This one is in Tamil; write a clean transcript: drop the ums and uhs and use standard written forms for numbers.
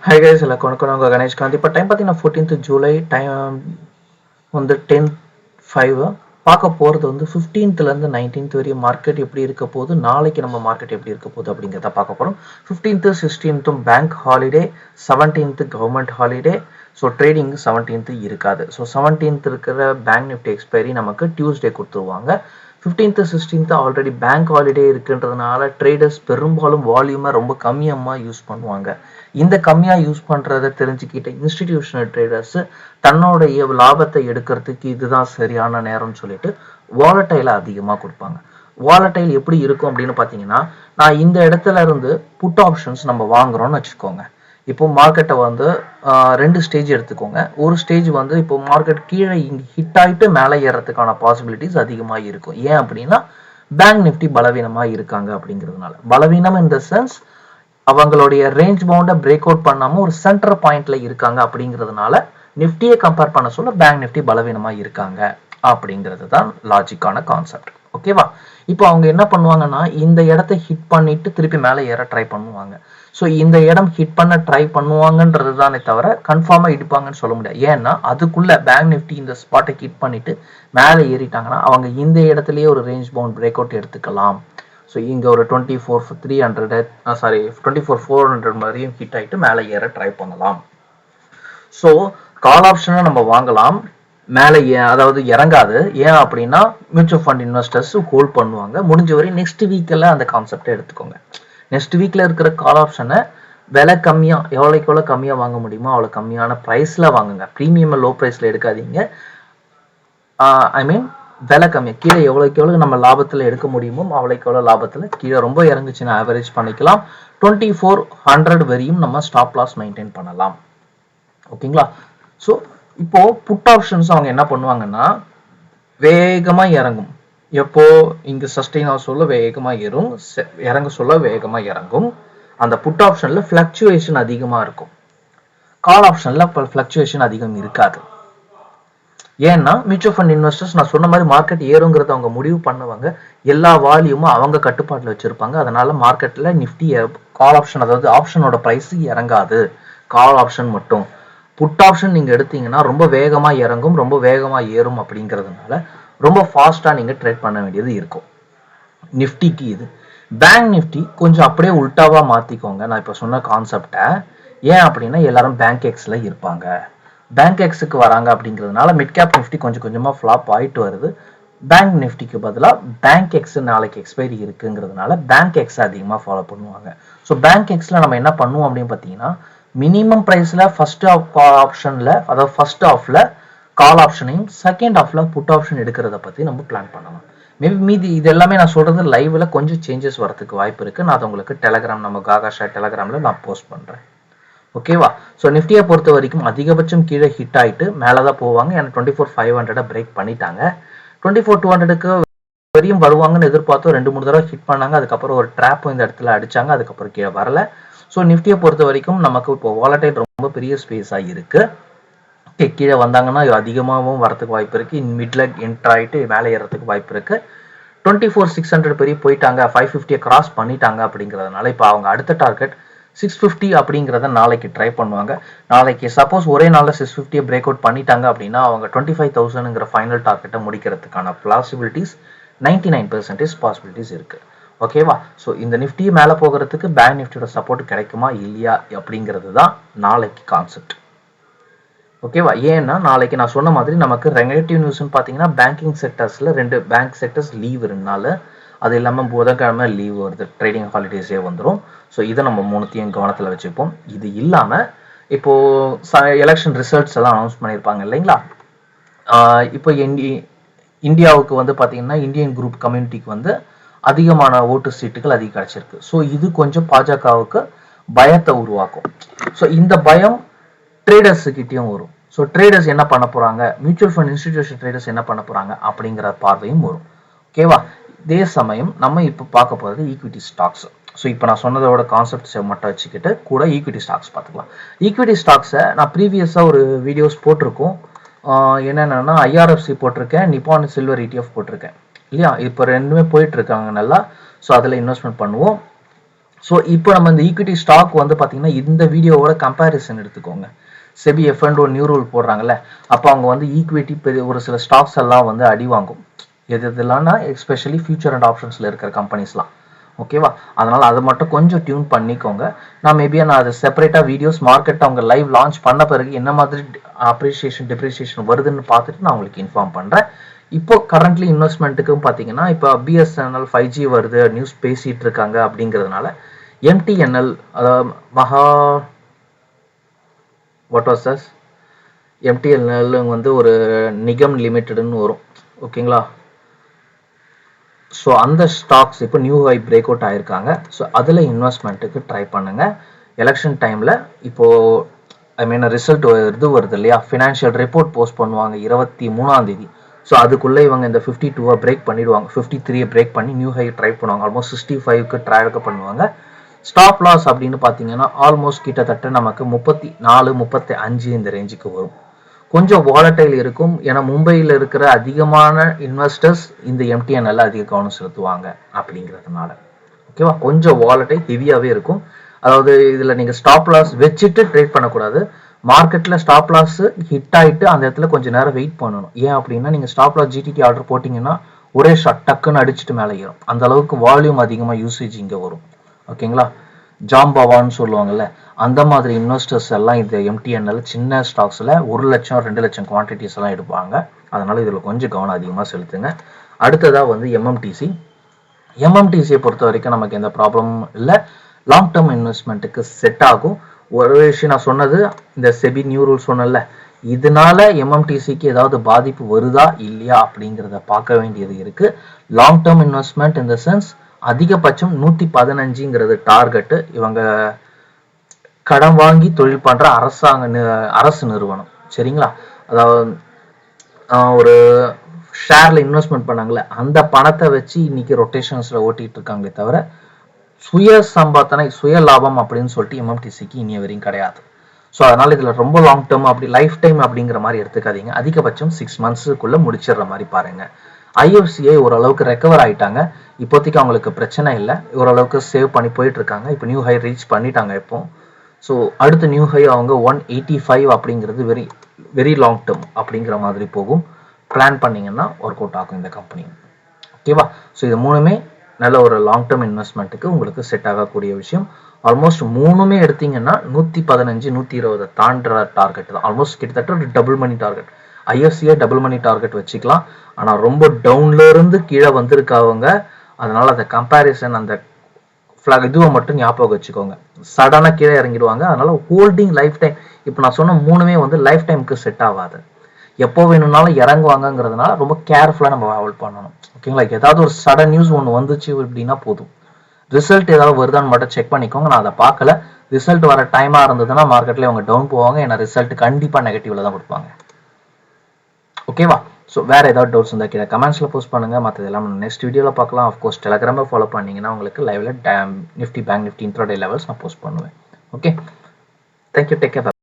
Hi guys, ಎಲ್ಲ ಕೊಂಡ್ಕೊಂಡು ಗಣೇಶ್ ಕಾಂತ್ இப்போ டைம் பார்த்தீங்கன்னா 14th ஜூலை டைம் வந்து 10:05 பார்க்க போகிறது வந்து 15th 19th வரையும் மார்க்கெட் எப்படி இருக்க போகுது, நாளைக்கு நம்ம மார்க்கெட் எப்படி இருக்க போகுது அப்படிங்கிறத பார்க்க போகிறோம். 15th 16th bank holiday, 17th government holiday. So trading 17th இருக்காது. ஸோ 17th இருக்கிற பேங்க் நிஃப்டி எக்ஸ்பைரி நமக்கு டியூஸ்டே கொடுத்துருவாங்க. 15th 16th already bank holiday இருக்குன்றதுனால ட்ரேடர்ஸ் பெரும்பாலும் வால்யூமை ரொம்ப கம்மியமாக யூஸ் பண்ணுவாங்க. இந்த கம்மியாக யூஸ் பண்ணுறதை தெரிஞ்சுக்கிட்ட இன்ஸ்டிடியூஷனல் ட்ரேடர்ஸ் தன்னுடைய லாபத்தை எடுக்கிறதுக்கு இதுதான் சரியான நேரம்னு சொல்லிட்டு வாலட்டைலை அதிகமாக கொடுப்பாங்க. வாலட்டைல் எப்படி இருக்கும் அப்படின்னு பார்த்தீங்கன்னா, நான் இந்த இடத்துல இருந்து புட் ஆப்ஷன்ஸ் நம்ம வாங்குறோம்னு வச்சுக்கோங்க. இப்போ மார்க்கெட்டை வந்து ரெண்டு ஸ்டேஜ் எடுத்துக்கோங்க. ஒரு ஸ்டேஜ் வந்து இப்போ மார்க்கெட் கீழே இங்கே ஹிட் ஆகிட்டு மேலே ஏறதுக்கான பாசிபிலிட்டிஸ் அதிகமாக இருக்கும். ஏன் அப்படின்னா பேங்க் நிஃப்டி பலவீனமாக இருக்காங்க அப்படிங்கிறதுனால. பலவீனம் இன் த சென்ஸ் அவங்களுடைய ரேஞ்ச் பவுண்டை பிரேக் அவுட் பண்ணாமல் ஒரு சென்டர் பாயிண்ட்ல இருக்காங்க அப்படிங்கிறதுனால நிஃப்டியை கம்பேர் பண்ண சொல்ல பேங்க் நிஃப்டி பலவீனமாக இருக்காங்க அப்படிங்கிறது தான் லாஜிக்கான கான்செப்ட். ஓகேவா? இப்போ அவங்க என்ன பண்ணுவாங்கன்னா, இந்த இடத்த ஹிட் பண்ணிட்டு திருப்பி மேலே ஏற ட்ரை பண்ணுவாங்க. ஸோ இந்த இடம் ஹிட் பண்ண ட்ரை பண்ணுவாங்கன்றது தானே தவிர கன்ஃபார்மாக இடிப்பாங்கன்னு சொல்ல முடியாது. ஏன்னா அதுக்குள்ள பேங்க் நிஃப்டி இந்த ஸ்பாட்டை ஹிட் பண்ணிட்டு மேலே ஏறிட்டாங்கன்னா அவங்க இந்த இடத்துலயே ஒரு ரேஞ்ச் பவுண்ட் பிரேக் அவுட் எடுத்துக்கலாம். ஸோ இங்கே ஒரு 24,400 மாதிரியும் ஹிட் ஆகிட்டு மேலே ஏற ட்ரை பண்ணலாம். ஸோ கால் ஆப்ஷனை நம்ம வாங்கலாம், மேலே அதாவது இறங்காது. ஏன் அப்படின்னா மியூச்சுவல் ஃபண்ட் இன்வெஸ்டர்ஸ் ஹோல்ட் பண்ணுவாங்க. முடிஞ்ச வரை நெக்ஸ்ட் வீக்கில் அந்த கான்செப்டை எடுத்துக்கோங்க. நெக்ஸ்ட் வீக்கில் இருக்கிற கால் ஆப்ஷனை விலை கம்மியாக எவ்வளோக்கு எவ்வளோ கம்மியாக வாங்க முடியுமோ அவ்வளோ கம்மியான ப்ரைஸில் வாங்குங்க. ப்ரீமியம் லோ ப்ரைஸில் எடுக்காதீங்க. ஐ மீன் விலை கம்மியாக கீழே எவ்வளோக்கு எவ்வளோ நம்ம லாபத்தில் எடுக்க முடியுமோ அவ்வளோக்கு எவ்வளோ லாபத்தில், கீழே ரொம்ப இறங்குச்சுன்னா ஆவரேஜ் பண்ணிக்கலாம். 2400 வரையும் நம்ம ஸ்டாப் லாஸ் மெயின்டைன் பண்ணலாம். ஓகேங்களா? ஸோ இப்போ புட் ஆப்ஷன்ஸ் அவங்க என்ன பண்ணுவாங்கன்னா வேகமாக இறங்கும். எப்போ இங்கே சஸ்டெயின் ஆக சொல்ல வேகமாக ஏறும், இறங்க சொல்ல வேகமாக இறங்கும். அந்த புட் ஆப்ஷனில் ஃப்ளக்சுவேஷன் அதிகமாக இருக்கும். கால் ஆப்ஷனில் ஃப்ளக்சுவேஷன் அதிகம் இருக்காது. ஏன்னா மியூச்சுவல் ஃபண்ட் இன்வெஸ்டர்ஸ் நான் சொன்ன மாதிரி மார்க்கெட் ஏறுங்கிறத அவங்க முடிவு பண்ணுவாங்க. எல்லா வால்யூமும் அவங்க கட்டுப்பாட்டில் வச்சுருப்பாங்க. அதனால மார்க்கெட்டில் நிஃப்டி கால் ஆப்ஷன், அதாவது ஆப்ஷனோட ப்ரைஸ் இறங்காது. கால் ஆப்ஷன் மட்டும். புட் ஆப்ஷன் நீங்கள் எடுத்தீங்கன்னா ரொம்ப வேகமாக இறங்கும், ரொம்ப வேகமாக ஏறும். அப்படிங்கிறதுனால ரொம்ப ஃபாஸ்ட்டாக நீங்கள் ட்ரேட் பண்ண வேண்டியது இருக்கும். நிஃப்டிக்கு இது. பேங்க் நிஃப்டி கொஞ்சம் அப்படியே உல்டாவாக மாற்றிக்கோங்க நான் இப்போ சொன்ன கான்செப்டை. ஏன் அப்படின்னா எல்லாரும் பேங்க் எக்ஸில் இருப்பாங்க. பேங்க் எக்ஸுக்கு வராங்க அப்படிங்கிறதுனால மிட் கேப் நிஃப்டி கொஞ்சம் கொஞ்சமாக ஃப்ளாப் ஆகிட்டு வருது. பேங்க் நிஃப்டிக்கு பதிலாக பேங்க் எக்ஸ் நாளைக்கு எக்ஸ்பைரி இருக்குங்கிறதுனால பேங்க் எக்ஸ் அதிகமாக ஃபாலோ பண்ணுவாங்க. ஸோ பேங்க் எக்ஸில் நம்ம என்ன பண்ணுவோம் அப்படின்னு பார்த்தீங்கன்னா, மினிமம் ப்ரைஸில் ஃபர்ஸ்ட் ஆப்ஷனில், அதாவது ஃபர்ஸ்ட் ஆஃபில் கால் ஆப்ஷனையும் செகண்ட் ஆஃபில் புட் ஆப்ஷன் எடுக்கிறத பற்றி நம்ம பிளான் பண்ணலாம். மேபி மீதி இது எல்லாமே நான் சொல்கிறது லைவில் கொஞ்சம் சேஞ்சஸ் வரதுக்கு வாய்ப்பு இருக்குது. நான் அதை உங்களுக்கு டெலகிராம், நம்ம காகாஷா டெலகிராமில் நான் போஸ்ட் பண்ணுறேன். ஓகேவா? ஸோ நிஃப்டியை பொறுத்த வரைக்கும் அதிகபட்சம் கீழே ஹிட் ஆகிட்டு மேலே தான் போவாங்க. ஏன்னா 24,500 பிரேக் பண்ணிட்டாங்க. 24,200க்கு வரையும் வருவாங்கன்னு எதிர்பார்த்தோம். 2-3 தடவை ஹிட் பண்ணாங்க. அதுக்கப்புறம் ஒரு ட்ராப் இந்த இடத்துல அடிச்சாங்க. அதுக்கப்புறம் கீழே வரல. ஸோ நிஃப்டியை பொறுத்த வரைக்கும் நமக்கு இப்போ வாலட்டைல் ரொம்ப பெரிய ஸ்பேஸாக இருக்கு. கீழே வந்தாங்கன்னா அதிகமாகவும் வரதுக்கு வாய்ப்பு இருக்கு. மிட்ல என்டர் ஆகிட்டு மேலே ஏறதுக்கு வாய்ப்பு இருக்கு. 24,600 பெரிய போயிட்டாங்க, 550 கிராஸ் பண்ணிட்டாங்க. அப்படிங்கிறதுனால இப்போ அவங்க அடுத்த டார்கெட் 650 அப்படிங்கிறத நாளைக்கு ட்ரை பண்ணுவாங்க. நாளைக்கு சப்போஸ் ஒரே நாளில் 650 பிரேக் அவுட் பண்ணிட்டாங்க அப்படின்னா அவங்க 25,000ங்கிற ஃபைனல் டார்கெட்டை முடிக்கிறதுக்கான பாசிபிலிட்டிஸ் 99% பாசிபிலிட்டிஸ் இருக்கு. ஓகேவா? ஸோ இந்த நிஃப்டி மேலே போகிறதுக்கு பேங்க் நிஃப்டியோட சப்போர்ட் கிடைக்குமா இல்லையா அப்படிங்கிறது தான் நாளைக்கு கான்செப்ட். ஓகேவா? ஏன்னா நாளைக்கு நான் சொன்ன மாதிரி நமக்கு நெகட்டிவ் நியூஸ்ன்னு பார்த்தீங்கன்னா பேங்கிங் செக்டர்ஸில் 2 பேங்க் செக்டர்ஸ் லீவ் இருந்தால, அது இல்லாமல் புதன்கிழமை லீவ் வருது, ட்ரேடிங் ஹாலிடேஸே வந்துடும். ஸோ இதை நம்ம மூணுத்தையும் கவனத்தில் வச்சுப்போம். இது இல்லாமல் இப்போது எலெக்ஷன் ரிசல்ட்ஸ் எல்லாம் அனௌன்ஸ் பண்ணியிருப்பாங்க இல்லைங்களா? இப்போ இந்தியாவுக்கு வந்து பார்த்தீங்கன்னா இந்தியன் குரூப் கம்யூனிட்டிக்கு வந்து அதிகமான ஓட்டு சீட்டுகள் அதிகம் கிடைச்சிருக்கு. ஸோ இது கொஞ்சம் பாஜகவுக்கு பயத்தை உருவாக்கும். ஸோ இந்த பயம் ட்ரேடர்ஸுக்கிட்டையும் வரும். ஸோ ட்ரேடர்ஸ் என்ன பண்ண போகிறாங்க, மியூச்சுவல் ஃபண்ட் இன்ஸ்டிடியூஷன் ட்ரேடர்ஸ் என்ன பண்ண போகிறாங்க அப்படிங்கிற பார்வையும் வரும். ஓகேவா? இதே சமயம் நம்ம இப்போ பார்க்க போகிறது ஈக்விட்டி ஸ்டாக்ஸ். ஸோ இப்போ நான் சொன்னதோட கான்செப்ட்ஸ் மட்டும் வச்சுக்கிட்டு கூட ஈக்விட்டி ஸ்டாக்ஸ் பார்த்துக்கலாம். ஈக்விட்டி ஸ்டாக்ஸை நான் ப்ரீவியஸாக ஒரு வீடியோஸ் போட்டிருக்கோம். என்னென்னா ஐஆர்எஃப்சி போட்டிருக்கேன், நிப்பான் சில்வர் ETF போட்டிருக்கேன் இல்லையா? இப்போ ரெண்டுமே போயிட்டு இருக்காங்க நல்லா. ஸோ அதில் இன்வெஸ்ட்மெண்ட் பண்ணுவோம். ஸோ இப்போ நம்ம இந்த ஈக்விட்டி ஸ்டாக் வந்து பார்த்தீங்கன்னா இந்த வீடியோவோட கம்பேரிசன் எடுத்துக்கோங்க. செபி F&O நியூ ரூல் போடுறாங்கல்ல, அப்போ அவங்க வந்து ஈக்விட்டி பெரிய ஒரு சில ஸ்டாக்ஸ் எல்லாம் வந்து அடி வாங்கும். எதுலாம்னா எஸ்பெஷலி ஃபியூச்சர் அண்ட் ஆப்ஷன்ஸில் இருக்கிற கம்பெனிஸ்லாம். ஓகேவா? அதனால் அதை மட்டும் கொஞ்சம் டியூன் பண்ணிக்கோங்க. நான் அதை செப்பரேட்டாக வீடியோஸ் மார்க்கெட் அவங்க லைவ் லான்ச் பண்ண பிறகு என்ன மாதிரி அப்ரிசியேஷன் டிப்ரிசியேஷன் வருதுன்னு பார்த்துட்டு நான் உங்களுக்கு இன்ஃபார்ம் பண்ணுறேன். இப்போ கரண்ட்லி இன்வெஸ்ட்மெண்ட்டுக்கும் பார்த்தீங்கன்னா இப்போ BSNL 5G வருது நியூஸ் பேசிகிட்டு இருக்காங்க. அப்படிங்கிறதுனால MTNL அதாவது வாட் வாஸ் தஸ் MTNL வந்து ஒரு நிகம் லிமிட்டடுன்னு வரும். ஓகேங்களா? ஸோ அந்த ஸ்டாக்ஸ் இப்போ நியூ ஹை பிரேக் அவுட் ஆயிருக்காங்க. ஸோ அதில் இன்வெஸ்ட்மெண்ட்டுக்கு ட்ரை பண்ணுங்க. எலெக்ஷன் டைமில் இப்போது ரிசல்ட் வருது இல்லையா, ஃபினான்ஷியல் ரிப்போர்ட் போஸ்ட் பண்ணுவாங்க 23ஆம் தேதி. ஸோ அதுக்குள்ளே இவங்க இந்த 52 பிரேக் பண்ணிடுவாங்க, 53 பிரேக் பண்ணி நியூ ஹை ட்ரை பண்ணுவாங்க. ஆல்மோஸ்ட் 65க்கு ட்ராக் பண்ணுவாங்க. ஸ்டாப் லாஸ் அப்படின்னு பார்த்தீங்கன்னா ஆல்மோஸ்ட் கிட்டத்தட்ட நமக்கு 34 35 இந்த ரேஞ்சுக்கு வரும். கொஞ்சம் வாலட்டைல் இருக்கும். ஏன்னா மும்பையில் இருக்கிற அதிகமான இன்வெஸ்டர்ஸ் இந்த MTNL அதிக கவனம் செலுத்துவாங்க அப்படிங்கிறதுனால. ஓகேவா? கொஞ்சம் வாலட்டைல் ஹெவியாகவே இருக்கும். அதாவது இதில் நீங்கள் ஸ்டாப் லாஸ் வச்சுட்டு ட்ரேட் பண்ணக்கூடாது. மார்க்கெட்டில் ஸ்டாப் லாஸ் ஹிட் ஆகிட்டு அந்த இடத்துல கொஞ்சம் நேரம் வெயிட் பண்ணணும். ஏன் அப்படின்னா நீங்கள் ஸ்டாப் லாஸ் GTT ஆர்டர் போட்டிங்கன்னா ஒரே ஷாட் டக்குன்னு அடிச்சுட்டு மேலே ஏறும். அந்த அளவுக்கு வால்யூம் அதிகமாக யூசேஜ் இங்கே வரும். ஓகேங்களா? ஜாம்பவான்னு சொல்லுவாங்கல்ல, அந்த மாதிரி இன்வெஸ்டர்ஸ் எல்லாம் இந்த MTNL சின்ன ஸ்டாக்ஸில் 1 லட்சம் 2 லட்சம் குவான்டிட்டிஸ் எல்லாம் எடுப்பாங்க. அதனால் இதில் கொஞ்சம் கவனம் அதிகமாக செலுத்துங்க. அடுத்ததாக வந்து MMTCயை பொறுத்த வரைக்கும் நமக்கு எந்த ப்ராப்ளமும் இல்லை. லாங் டேர்ம் இன்வெஸ்ட்மெண்ட்டுக்கு செட் ஆகும். ஒரு விஷயம் நான் சொன்னது, இந்த செபி நியூ ரூல் சொன்னல, இதனால MMTCக்கு ஏதாவது பாதிப்பு வருதா இல்லையா அப்படிங்கிறத பார்க்க வேண்டியது இருக்குது. Long term investment in the sense அதிகபட்சம் 115ங்கிறது டார்கெட்டு. இவங்க கடன் வாங்கி தொழில் பண்ற அரசு நிறுவனம். சரிங்களா? அதாவது ஒரு ஷேர்ல இன்வெஸ்ட்மெண்ட் பண்ணாங்களே, அந்த பணத்தை வச்சு இன்னைக்கு ரொட்டேஷன்ஸ்ல ஓட்டிட்டு இருக்காங்களே தவிர சுய சம்பாத்தனை சுய லாபம் அப்படின்னு சொல்லிட்டு MMTCக்கு இனிய வரையும் கிடையாது. ஸோ அதனால இதுல ரொம்ப லாங் டேர்ம் அப்படி லைஃப் டைம் அப்படிங்கிற மாதிரி எடுத்துக்காதீங்க. அதிகபட்சம் 6 monthsக்குள்ள முடிச்சிடுற மாதிரி பாருங்க. IFCI ஓரளவுக்கு ரெக்கவர் ஆயிட்டாங்க. இப்போதைக்கு அவங்களுக்கு பிரச்சனை இல்லை. ஓரளவுக்கு சேவ் பண்ணி போயிட்டு இருக்காங்க. இப்போ நியூ ஹை ரீச் பண்ணிட்டாங்க இப்போ. ஸோ அடுத்த நியூ ஹை அவங்க 185 அப்படிங்கிறது வெரி வெரி லாங் டேர்ம் அப்படிங்கிற மாதிரி போகும். பிளான் பண்ணீங்கன்னா ஒர்க் அவுட் ஆகும் இந்த கம்பெனி. ஓகேவா? ஸோ இது மூணுமே நல்ல ஒரு லாங் டேர்ம் இன்வெஸ்ட்மெண்ட்டுக்கு உங்களுக்கு செட் ஆகக்கூடிய விஷயம். ஆல்மோஸ்ட் மூணுமே எடுத்தீங்கன்னா 115 120 தாண்டுற டார்கெட் தான். ஆல்மோஸ்ட் கிட்டத்தட்ட டபுள் மணி டார்கெட். IFCI டபுள் மணி டார்கெட் வச்சுக்கலாம். ஆனால் ரொம்ப டவுன்ல இருந்து கீழே வந்திருக்காங்க. அதனால அந்த கம்பேரிசன் அந்த இதுவை மட்டும் ஞாபகம் வச்சுக்கோங்க. சடனாக கீழே இறங்கிடுவாங்க. அதனால ஹோல்டிங் லைஃப் டைம், இப்போ நான் சொன்ன மூணுமே வந்து லைஃப் டைமுக்கு செட் ஆகாது. எப்போ வேணும்னாலும் இறங்குவாங்கங்கிறதுனால ரொம்ப கேர்ஃபுல்லாக நம்ம அவாய்ட் பண்ணணும். ஓகேங்களா? ஏதாவது ஒரு சடன் நியூஸ் ஒன்று வந்துச்சு அப்படின்னா போதும், ரிசல்ட் ஏதாவது வருதான்னு மட்டும் செக் பண்ணிக்கோங்க. நான் அதை பார்க்கல. ரிசல்ட் வர டைமாக இருந்ததுன்னா மார்க்கெட்டில் அவங்க டவுன் போவாங்க. ஏன்னா ரிசல்ட் கண்டிப்பாக நெகட்டிவ்ல தான் கொடுப்பாங்க. ஓகேவா? ஸோ வேறு ஏதாவது டவுட்ஸ் இருந்தால் கீழே கமெண்ட்ஸில் போஸ்ட் பண்ணுங்கள். மற்றது எல்லாம் நெக்ஸ்ட் வீடியோவில் பார்க்கலாம். ஆஃப்கோர்ஸ் டெலகிராமில் ஃபாலோ பண்ணிங்கன்னா உங்களுக்கு லைவில் Nifty bank Nifty intraday levels நான் போஸ்ட் பண்ணுவேன். Okay, thank you, take care.